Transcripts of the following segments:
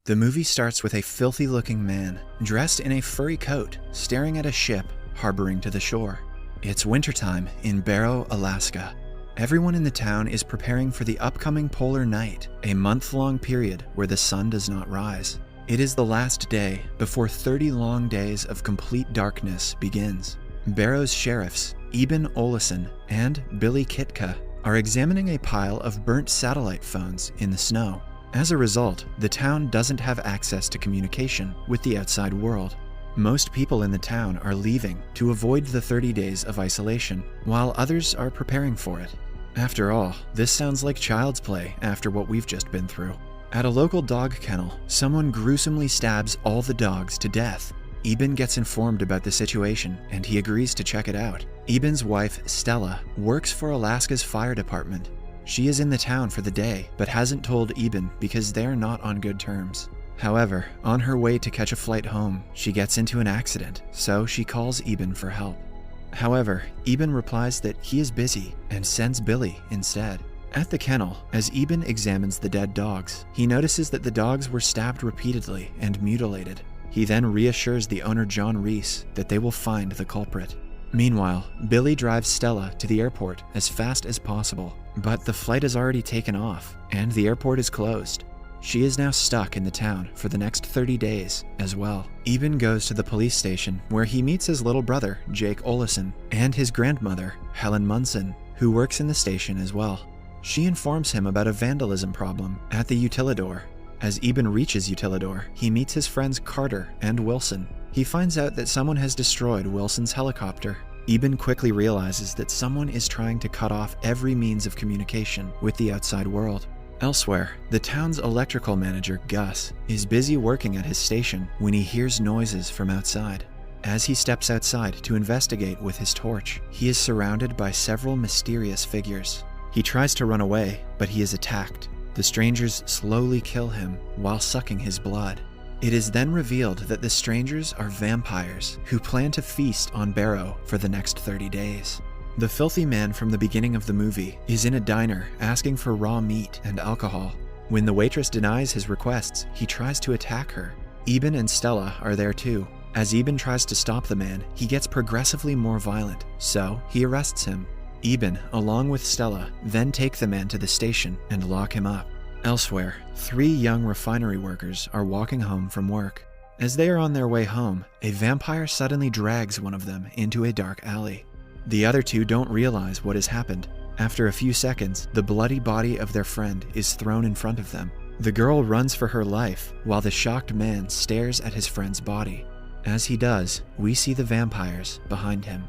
The movie starts with a filthy-looking man, dressed in a furry coat, staring at a ship harboring to the shore. It's wintertime in Barrow, Alaska. Everyone in the town is preparing for the upcoming polar night, a month-long period where the sun does not rise. It is the last day before 30 long days of complete darkness begins. Barrow's sheriffs, Eben Olesen and Billy Kitka, are examining a pile of burnt satellite phones in the snow. As a result, the town doesn't have access to communication with the outside world. Most people in the town are leaving to avoid the 30 days of isolation, while others are preparing for it. After all, this sounds like child's play after what we've just been through. At a local dog kennel, someone gruesomely stabs all the dogs to death. Eben gets informed about the situation and he agrees to check it out. Eben's wife, Stella, works for Alaska's fire department. She is in the town for the day, but hasn't told Eben because they're not on good terms. However, on her way to catch a flight home, she gets into an accident, so she calls Eben for help. However, Eben replies that he is busy and sends Billy instead. At the kennel, as Eben examines the dead dogs, he notices that the dogs were stabbed repeatedly and mutilated. He then reassures the owner John Reese that they will find the culprit. Meanwhile, Billy drives Stella to the airport as fast as possible, but the flight has already taken off and the airport is closed. She is now stuck in the town for the next 30 days as well. Eben goes to the police station where he meets his little brother, Jake Olesen, and his grandmother, Helen Munson, who works in the station as well. She informs him about a vandalism problem at the Utilidor. As Eben reaches Utilidor, he meets his friends Carter and Wilson. He finds out that someone has destroyed Wilson's helicopter. Eben quickly realizes that someone is trying to cut off every means of communication with the outside world. Elsewhere, the town's electrical manager, Gus, is busy working at his station when he hears noises from outside. As he steps outside to investigate with his torch, he is surrounded by several mysterious figures. He tries to run away, but he is attacked. The strangers slowly kill him while sucking his blood. It is then revealed that the strangers are vampires who plan to feast on Barrow for the next 30 days. The filthy man from the beginning of the movie is in a diner asking for raw meat and alcohol. When the waitress denies his requests, he tries to attack her. Eben and Stella are there too. As Eben tries to stop the man, he gets progressively more violent, so he arrests him. Eben, along with Stella, then take the man to the station and lock him up. Elsewhere, 3 young refinery workers are walking home from work. As they are on their way home, a vampire suddenly drags one of them into a dark alley. The other 2 don't realize what has happened. After a few seconds, the bloody body of their friend is thrown in front of them. The girl runs for her life, while the shocked man stares at his friend's body. As he does, we see the vampires behind him.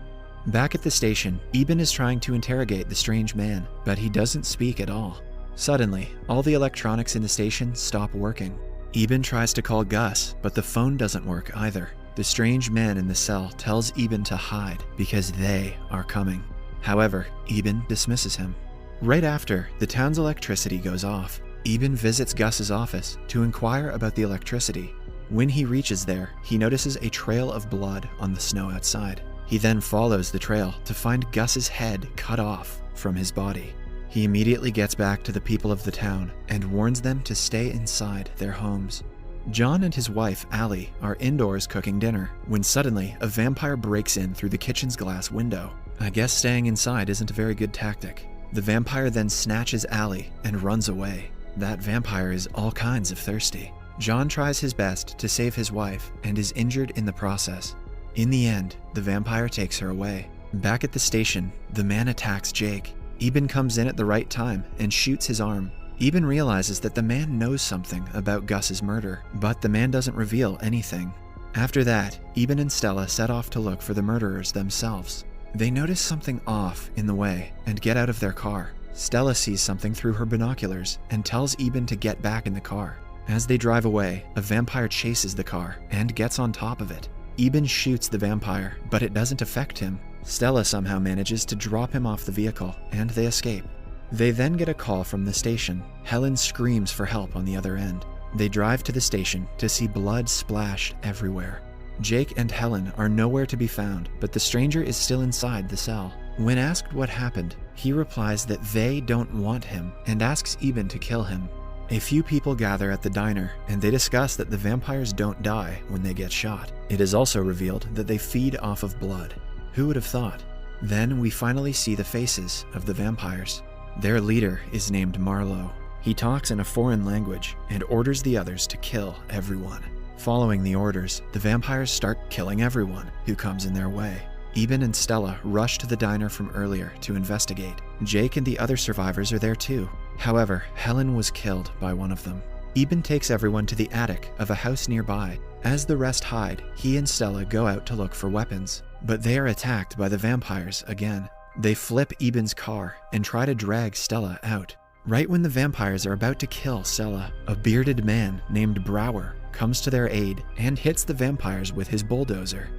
Back at the station, Eben is trying to interrogate the strange man, but he doesn't speak at all. Suddenly, all the electronics in the station stop working. Eben tries to call Gus, but the phone doesn't work either. The strange man in the cell tells Eben to hide because they are coming. However, Eben dismisses him. Right after, the town's electricity goes off. Eben visits Gus's office to inquire about the electricity. When he reaches there, he notices a trail of blood on the snow outside. He then follows the trail to find Gus's head cut off from his body. He immediately gets back to the people of the town and warns them to stay inside their homes. John and his wife, Allie, are indoors cooking dinner when suddenly a vampire breaks in through the kitchen's glass window. I guess staying inside isn't a very good tactic. The vampire then snatches Allie and runs away. That vampire is all kinds of thirsty. John tries his best to save his wife and is injured in the process. In the end, the vampire takes her away. Back at the station, the man attacks Jake. Eben comes in at the right time and shoots his arm. Eben realizes that the man knows something about Gus's murder, but the man doesn't reveal anything. After that, Eben and Stella set off to look for the murderers themselves. They notice something off in the way and get out of their car. Stella sees something through her binoculars and tells Eben to get back in the car. As they drive away, a vampire chases the car and gets on top of it. Eben shoots the vampire, but it doesn't affect him. Stella somehow manages to drop him off the vehicle, and they escape. They then get a call from the station. Helen screams for help on the other end. They drive to the station to see blood splashed everywhere. Jake and Helen are nowhere to be found, but the stranger is still inside the cell. When asked what happened, he replies that they don't want him and asks Eben to kill him. A few people gather at the diner, and they discuss that the vampires don't die when they get shot. It is also revealed that they feed off of blood. Who would have thought? Then we finally see the faces of the vampires. Their leader is named Marlowe. He talks in a foreign language and orders the others to kill everyone. Following the orders, the vampires start killing everyone who comes in their way. Eben and Stella rush to the diner from earlier to investigate. Jake and the other survivors are there too. However, Helen was killed by one of them. Eben takes everyone to the attic of a house nearby. As the rest hide, he and Stella go out to look for weapons, but they are attacked by the vampires again. They flip Eben's car and try to drag Stella out. Right when the vampires are about to kill Stella, a bearded man named Brower comes to their aid and hits the vampires with his bulldozer.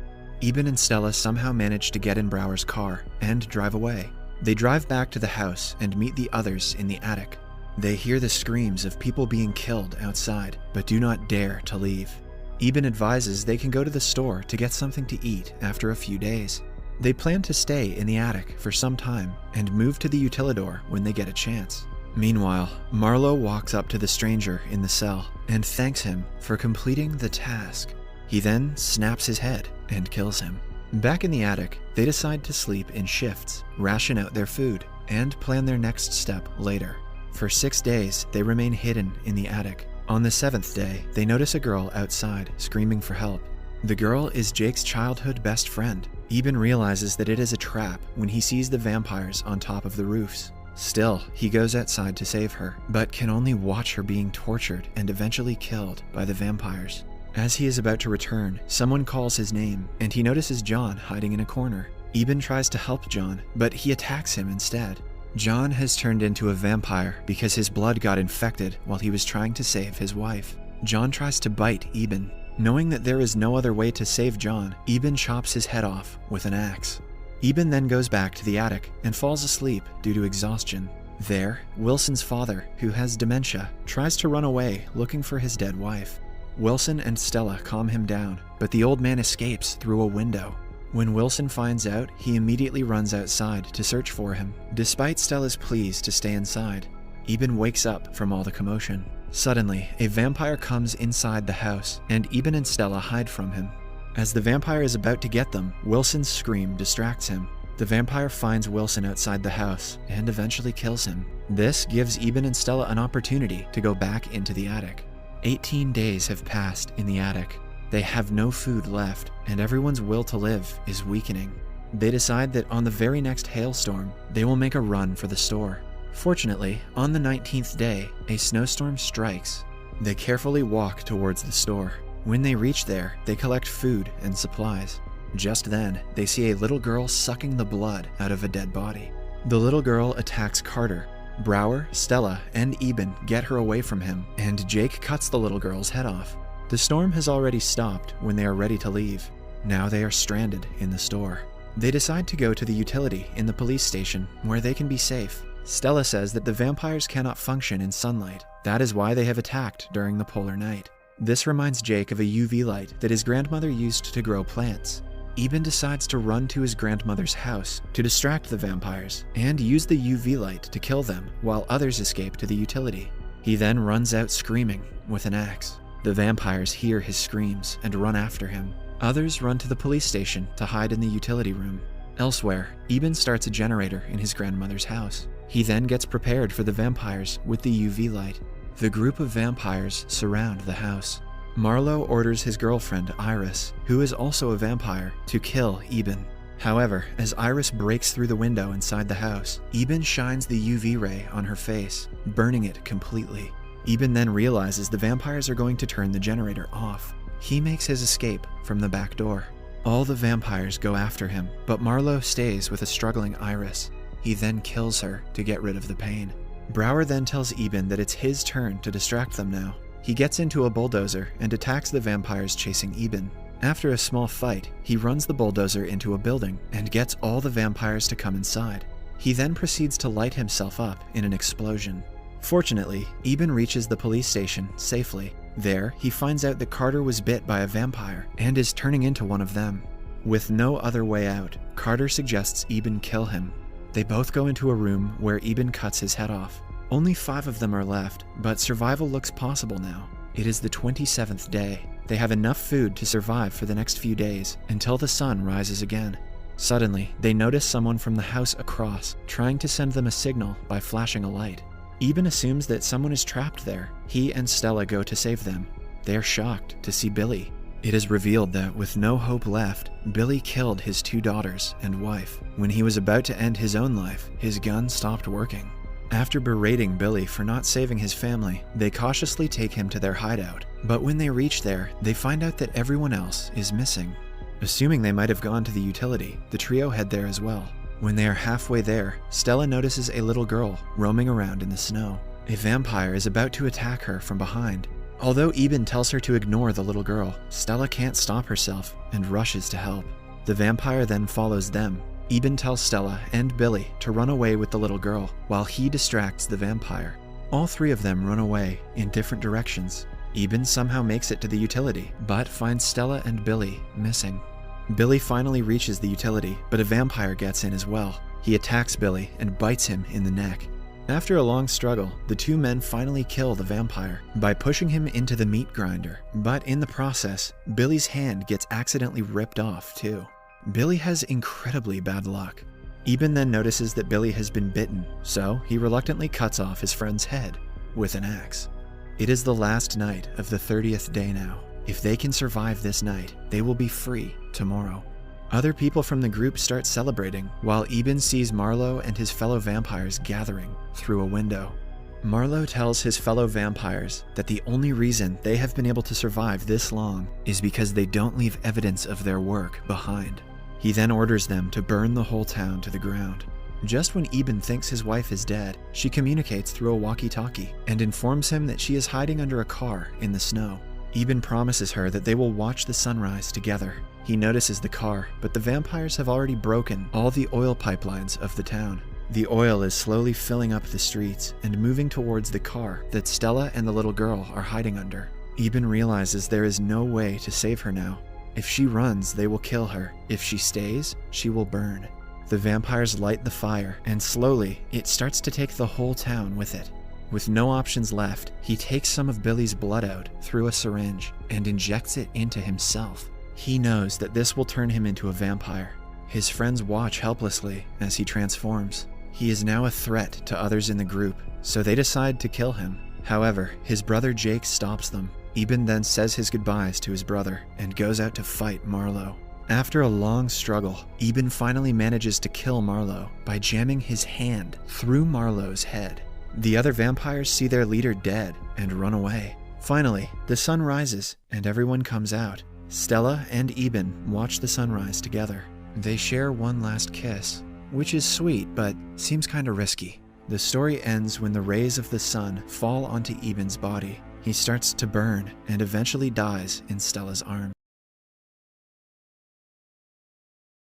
Eben and Stella somehow manage to get in Brower's car and drive away. They drive back to the house and meet the others in the attic. They hear the screams of people being killed outside, but do not dare to leave. Eben advises they can go to the store to get something to eat after a few days. They plan to stay in the attic for some time and move to the utilidor when they get a chance. Meanwhile, Marlowe walks up to the stranger in the cell and thanks him for completing the task. He then snaps his head and kills him. Back in the attic, they decide to sleep in shifts, ration out their food, and plan their next step later. For 6 days, they remain hidden in the attic. On the 7th day, they notice a girl outside screaming for help. The girl is Jake's childhood best friend. Eben realizes that it is a trap when he sees the vampires on top of the roofs. Still, he goes outside to save her, but can only watch her being tortured and eventually killed by the vampires. As he is about to return, someone calls his name, and he notices John hiding in a corner. Eben tries to help John, but he attacks him instead. John has turned into a vampire because his blood got infected while he was trying to save his wife. John tries to bite Eben. Knowing that there is no other way to save John, Eben chops his head off with an axe. Eben then goes back to the attic and falls asleep due to exhaustion. There, Wilson's father, who has dementia, tries to run away looking for his dead wife. Wilson and Stella calm him down, but the old man escapes through a window. When Wilson finds out, he immediately runs outside to search for him, despite Stella's pleas to stay inside. Eben wakes up from all the commotion. Suddenly, a vampire comes inside the house, and Eben and Stella hide from him. As the vampire is about to get them, Wilson's scream distracts him. The vampire finds Wilson outside the house and eventually kills him. This gives Eben and Stella an opportunity to go back into the attic. 18 days have passed in the attic. They have no food left, and everyone's will to live is weakening. They decide that on the very next hailstorm, they will make a run for the store. Fortunately, on the 19th day, a snowstorm strikes. They carefully walk towards the store. When they reach there, they collect food and supplies. Just then, they see a little girl sucking the blood out of a dead body. The little girl attacks Carter. Brower, Stella, and Eben get her away from him, and Jake cuts the little girl's head off. The storm has already stopped when they are ready to leave. Now they are stranded in the store. They decide to go to the utility in the police station, where they can be safe. Stella says that the vampires cannot function in sunlight. That is why they have attacked during the polar night. This reminds Jake of a UV light that his grandmother used to grow plants. Eben decides to run to his grandmother's house to distract the vampires and use the UV light to kill them while others escape to the utility. He then runs out screaming with an axe. The vampires hear his screams and run after him. Others run to the police station to hide in the utility room. Elsewhere, Eben starts a generator in his grandmother's house. He then gets prepared for the vampires with the UV light. The group of vampires surround the house. Marlowe orders his girlfriend, Iris, who is also a vampire, to kill Eben. However, as Iris breaks through the window inside the house, Eben shines the UV ray on her face, burning it completely. Eben then realizes the vampires are going to turn the generator off. He makes his escape from the back door. All the vampires go after him, but Marlowe stays with a struggling Iris. He then kills her to get rid of the pain. Brower then tells Eben that it's his turn to distract them now. He gets into a bulldozer and attacks the vampires chasing Eben. After a small fight, he runs the bulldozer into a building and gets all the vampires to come inside. He then proceeds to light himself up in an explosion. Fortunately, Eben reaches the police station safely. There, he finds out that Carter was bit by a vampire and is turning into one of them. With no other way out, Carter suggests Eben kill him. They both go into a room where Eben cuts his head off. Only 5 of them are left, but survival looks possible now. It is the 27th day. They have enough food to survive for the next few days, until the sun rises again. Suddenly, they notice someone from the house across, trying to send them a signal by flashing a light. Eben assumes that someone is trapped there. He and Stella go to save them. They are shocked to see Billy. It is revealed that with no hope left, Billy killed his 2 daughters and wife. When he was about to end his own life, his gun stopped working. After berating Billy for not saving his family, they cautiously take him to their hideout. But when they reach there, they find out that everyone else is missing. Assuming they might have gone to the utility, the trio head there as well. When they are halfway there, Stella notices a little girl roaming around in the snow. A vampire is about to attack her from behind. Although Eben tells her to ignore the little girl, Stella can't stop herself and rushes to help. The vampire then follows them. Eben tells Stella and Billy to run away with the little girl while he distracts the vampire. All 3 of them run away in different directions. Eben somehow makes it to the utility, but finds Stella and Billy missing. Billy finally reaches the utility, but a vampire gets in as well. He attacks Billy and bites him in the neck. After a long struggle, the 2 men finally kill the vampire by pushing him into the meat grinder, but in the process, Billy's hand gets accidentally ripped off too. Billy has incredibly bad luck. Eben then notices that Billy has been bitten, so he reluctantly cuts off his friend's head with an axe. It is the last night of the 30th day now. If they can survive this night, they will be free tomorrow. Other people from the group start celebrating, while Eben sees Marlowe and his fellow vampires gathering through a window. Marlowe tells his fellow vampires that the only reason they have been able to survive this long is because they don't leave evidence of their work behind. He then orders them to burn the whole town to the ground. Just when Eben thinks his wife is dead, she communicates through a walkie-talkie and informs him that she is hiding under a car in the snow. Eben promises her that they will watch the sunrise together. He notices the car, but the vampires have already broken all the oil pipelines of the town. The oil is slowly filling up the streets and moving towards the car that Stella and the little girl are hiding under. Eben realizes there is no way to save her now. If she runs, they will kill her. If she stays, she will burn. The vampires light the fire, and slowly, it starts to take the whole town with it. With no options left, he takes some of Billy's blood out through a syringe and injects it into himself. He knows that this will turn him into a vampire. His friends watch helplessly as he transforms. He is now a threat to others in the group, so they decide to kill him. However, his brother Jake stops them. Eben then says his goodbyes to his brother and goes out to fight Marlowe. After a long struggle, Eben finally manages to kill Marlowe by jamming his hand through Marlowe's head. The other vampires see their leader dead and run away. Finally, the sun rises and everyone comes out. Stella and Eben watch the sunrise together. They share one last kiss, which is sweet but seems kinda risky. The story ends when the rays of the sun fall onto Eben's body. He starts to burn and eventually dies in Stella's arms.